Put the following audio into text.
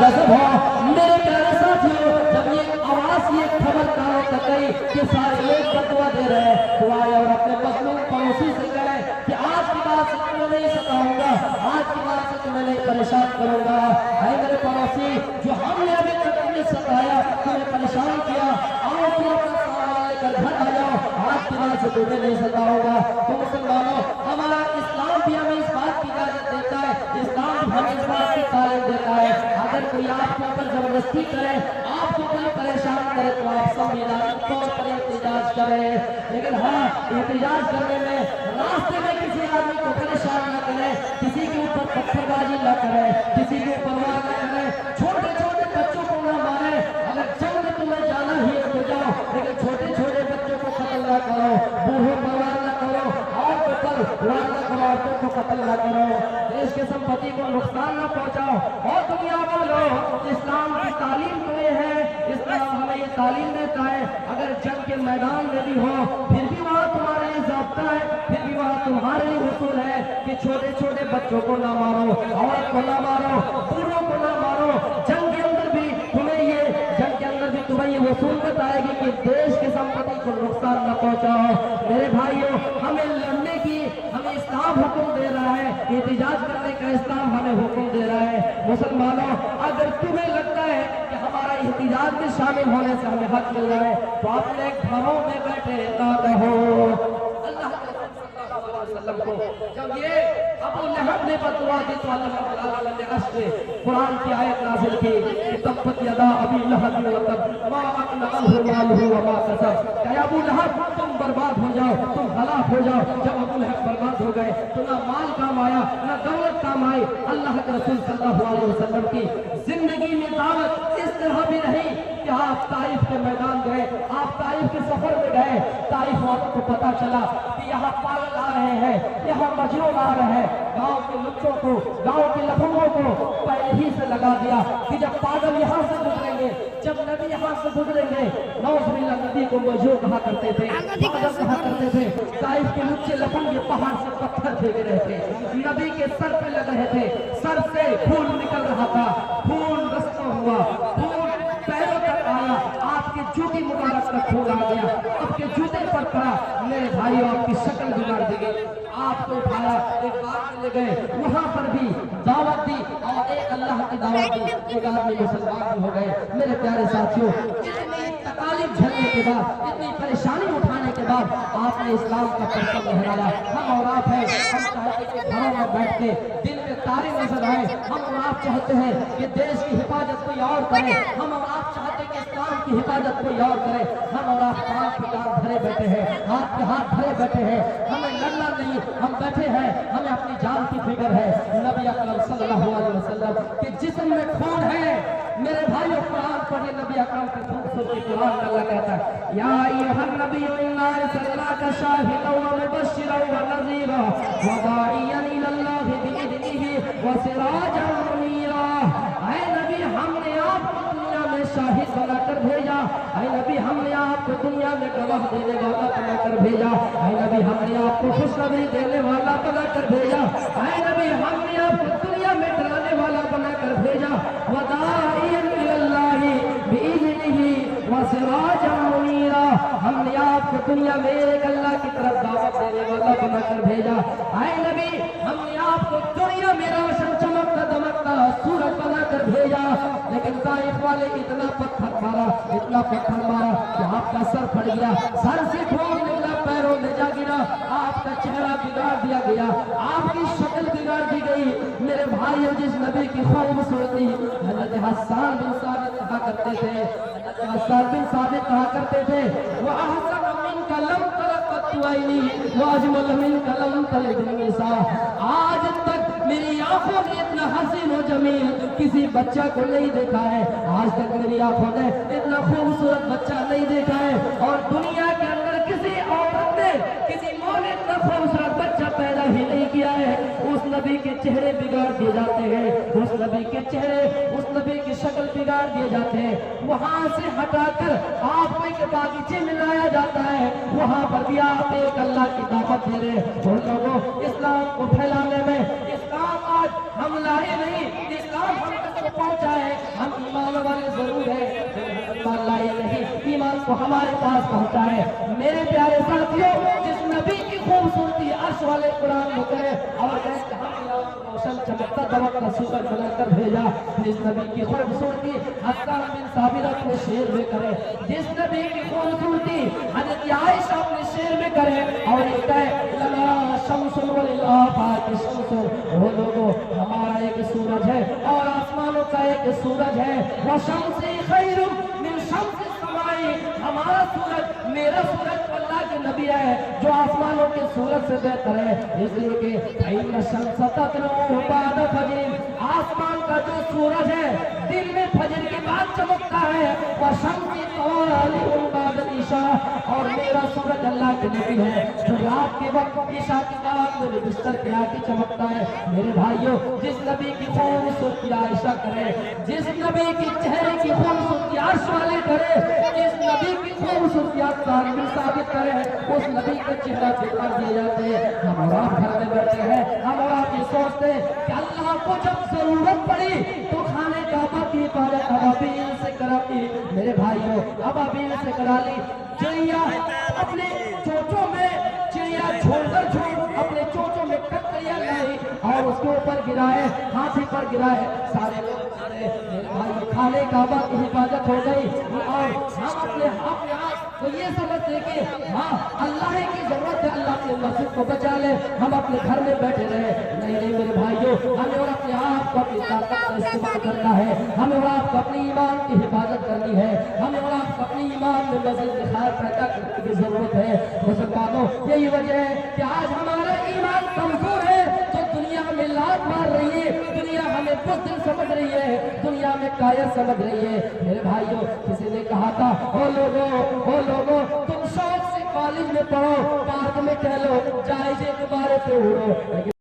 गजब हो। मेरे प्यारे साथियों, जब ये आवाज ये खबर कानों तक गई कि सारे लोग फतवा दे रहे हैं, तो आए और अपने मजलूम पड़ोसी से कहे कि आज की बात से तुम्हें नहीं सताऊंगा, आज की बात से तुम्हें नहीं परेशान करूंगा। है मेरे पड़ोसी, जो हमने अभी तक नहीं सताया, तुम्हें परेशान किया, आओ तुम अपना सामान लेकर घर आ जाओ, आज की बात से तुम्हें नहीं सताऊंगा। तो मुसलमानों, हमारा इस्लाम भी हमें इस बात की इजाजत देता है, इस्लाम भी हमें इस बात की तालीम देता है, अगर कोई आपके ऊपर जबरदस्ती करे, आपको कोई परेशान करे, तो आप संविधानिक तौर पर एहतजाज करें। लेकिन हाँ, एहतजाज करने में रास्ते में किसी आदमी को परेशान न करें, किसी के ऊपर पत्थरबाजी न करें, किसी के ऊपर वार न करें, छोटे छोटे बच्चों को न मारे। अगर जंग में तुम्हें जाना ही है तो जाओ, लेकिन छोटे छोटे बच्चों को कत्ल न करो, बूढ़ों पर वार न करो, औरतों पर वार न करो, औरतों को कत्ल न करो, देश के संपत्ति को नुकसान न पहुंचाओ। और दुनिया वालों, इस्लाम की तालीम तो ये है, इस्लाम हमें ये तालीम देता है, अगर जंग के मैदान में भी हो, फिर भी वहाँ तुम्हारे लिए ज़ाब्ता है, फिर भी वहाँ तुम्हारे लिए उसूल है कि छोटे छोटे बच्चों को ना मारो, औरत को ना मारो, बूढ़ों को ना मारो। जंग के अंदर भी तुम्हें ये उसूल बताएगी कि देश की संपत्ति को नुकसान न पहुंचाओ। मेरे भाइयों, हमें लड़ने की हमें इस्लाम हुक्म दे रहा है, एहतिजाज करने का इस्लाम हमें हुक्म दे रहा है। मुसलमानों, अगर तुम्हें लगता है कि हमारा एहतिजाज में शामिल होने से हमें हक मिल रहा है, तो अपने घरों में बैठे ना रहो। अल्लाह को जब ये अबू लहब ने बददुआ दी तो अल्लाह ने अश्र कुरान की आयत नाज़िल की, तब्बत यदा अबी लहब व तब मा अगना अन्हु मालुहु व मा कसब। कि अबू लहब तुम बर्बाद हो जाओ, तुम हलाक हो जाओ। जब अबू लहब बर्बाद हो गए तो ना माल काम आया, ना दौलत काम आई। अल्लाह के रसूल सल्लल्लाहु अलैहि वसल्लम की जिंदगी में दावत इस तरह भी रही कि आप ताइफ के मैदान गए, आप ताइफ के सफर में गए, ताइफ वालों को पता चला कि यहाँ पागल आ रहे हैं, यहाँ मजनून आ रहे हैं। गांव के बच्चों को, गांव के लफंगों को पहले ही से लगा दिया कि जब पागल यहाँ से गुजरेंगे, जब नबी यहाँ से गुजरेंगे, नौज़बिल्लाह नबी को मजनून कहा करते थे, पागल कहा करते थे। ताइफ के लुच्चे लफंगे पहाड़ से पत्थर फेंक रहे थे, नबी के सर पे लग रहे थे, सर से खून निकल रहा था, खून रस्ता हुआ, खून पैरों तक आया, आपके जूती मुबारक तक खून आ गया, आपके जूते पर पड़ा। मेरे भाइयों, आपकी शक्ल बिगाड़ दी गई, आपको उठाया, एक बात में ले गए, वहां पर भी दावत दी और एक अल्लाह की दावत दी, एक आदमी मुसलमान हो गए। मेरे प्यारे साथियों, इतनी तकालीफ झेलने के बाद, इतनी परेशानी उठाने के बाद आपने इस्लाम का परचम लहराया। हम और आप हैं, हम चाहते हैं कि घरों में बैठ के दिन में तारे नजर आए। हम और आप चाहते हैं कि देश की हिफाजत कोई और करे, हम और आप चाहते हैं कि इस्लाम की हिफाजत कोई और करे। हम और आप कान पे कान धरे बैठे हैं, हाथ पे हाथ धरे बैठे हैं, हमें लड़ना नहीं, हम बैठे हैं, हमें अपनी जान की फिक्र है। नबी अकरम सल्लल्लाहु अलैहि वसल्लम के जिस्म में खून है। मेरे भाइयों, कुरान पढ़िए, नबी अकरम की खूबसूरती कुरान में अल्लाह कहता है, या अय्युहन नबी इन्ना अरसलनाका शाहिदन व मुबश्शिरन व नज़ीरा व दाइयन इलल्लाहि बिइज़निही व सिराजन मुनीरा। ऐ नबी, हमने आपको दुनिया में शाहिद बनाकर भेजा। ऐ नबी, हमने आपको दुनिया में गवाह देने वाला बनाकर भेजा। ऐ नबी, हमने आपको खुशखबरी देने वाला बनाकर भेजा। ऐ नबी, हमने आपको दुनिया में डराने वाला बनाकर भेजा। वदाइयन इलल्लाहि बिइज़निही व सिराजन मुनीरा। हमने आपको दुनिया में एक अल्लाह की तरफ दावत देने वाला बनाकर भेजा। ऐ नबी, हमने आपको दुनिया में रोशन चमकता दमकता सूरज बनाकर भेजा। लेकिन ताइफ वाले इतना पत्थर मारा, इतना पत्थर मारा कि आपका सर फट गया, सर से खून निकला, पैरों में जा गिरा, आपका चेहरा बिगाड़ दिया गया, आपकी शक्ल बिगाड़ दी गई। मेरे भाइयों, जिस नबी की खूबसूरती हज़रत हस्सान बिन साबित कहा करते थे, हस्सान बिन साबित कहा करते थे, वो अहसन मिनका लम तरक़्क़त ऐनी व अजमल मिनका लम तलिद निसा। आज तक मेरी आंखों ने इतना हसीन और जमील किसी बच्चा को नहीं देखा है, आज तक मेरी आंखों ने इतना खूबसूरत बच्चा नहीं देखा है। और दुनिया के अंदर किसी औरत ने, किसी माँ ने इतना खूबसूरत बच्चा पैदा ही नहीं किया है। उस नबी के चेहरे बिगाड़ दिए जाते हैं, उस नबी के चेहरे, उस नबी की शक्ल बिगाड़ दिए जाते हैं। वहां से हटाकर आपको एक बागीचे में लाया जाता है, वहां पर भी आप एक अल्लाह की दावत दे रहे हैं। उन लोगों इस्लाम को फैलाने में, इस्लाम आज हम लाए नहीं, इस्लाम हम तक पहुंचा है, को हमारे पास पहुंचाए। मेरे प्यारे साथियों, जिस नबी की खूबसूरती अर्श वाले कुरान में करे और कहते हम रोशन चमकता दमकता सूरज बनाकर भेजा, जिस नबी की खूबसूरती हसन बिन साबिर अपने शेर में करे, जिस नबी की खूबसूरती हजरत आयशा अपने शेर में करे और लगा शम्सुल वलिल्ला फाति शम्सुल, वो लोगों हमारा एक सूरज है और आसमानों का एक सूरज है, व शम्सी खैरुम मिन शम्सी समाई, हमारा सूरज मेरा सूरज अल्लाह के नबी है जो आसमानों के सूरज से बेहतर है। इसलिए कि इन शम्स ततलू बाद फजर, आसमान का जो सूरज है दिन में फजर के बाद चमकता है, व शम्सी तवालिउन बाद ईशा, और मेरा सूरज अल्लाह के नबी है जो रात के वक्त ईशा के बाद मेरे बिस्तर के आगे चमकता है। मेरे भाइयों, जिस नबी की खूबसूरती आयशा करे, जिस नबी की चेहरे की खूबसूरती अर्श वाले करे, जिस नबी की खूबसूरती आसमान में साबित करे, उस नबी का चेहरा दिखा दिए जाते हैं। हम और आप घर में बैठे हैं, हम और आप ये सोचते हैं कि अल्लाह को जब जरूरत पड़ी तो खाने काबा की इबादत अबाबील से कराती। मेरे भाइयों, अबाबील से करा ली। चिड़िया अपने चोंचों में, चिड़िया छोड़कर छोड़ अपने चोंचों में ककड़ियां लाई और उसके ऊपर गिराए, हाथी पर गिराए, सारे लोग मेरे भाई खाने काबा की हिफाजत हो गई। और हम अपने आप तो ये समझते कि हाँ अल्लाह की जरूरत है, अल्लाह के मस्जिद को बचा ले, हम अपने घर में बैठे रहे। नहीं नहीं मेरे भाइयों, हमें और अपने आप को अपनी ताकत का इस्तेमाल करना है, हमें और आपको अपनी ईमान की हिफाजत करनी है, हमें और आपको अपनी ईमान में मज़ीद निखार पैदा करने की जरूरत है। मुसलमानों, यही वजह है कि आज हमारा ईमान कमजोर है, तो दुनिया में लात मार रही है, दुनिया हमें बुज़दिल समझ रही है, दुनिया में कायर समझ रही है। मेरे भाइयों, किसी ने कहा था ओ लोगों तुम शौक से कॉलेज में पढ़ो, पार्क में टहलो, जायजे के बारे पे उड़ो,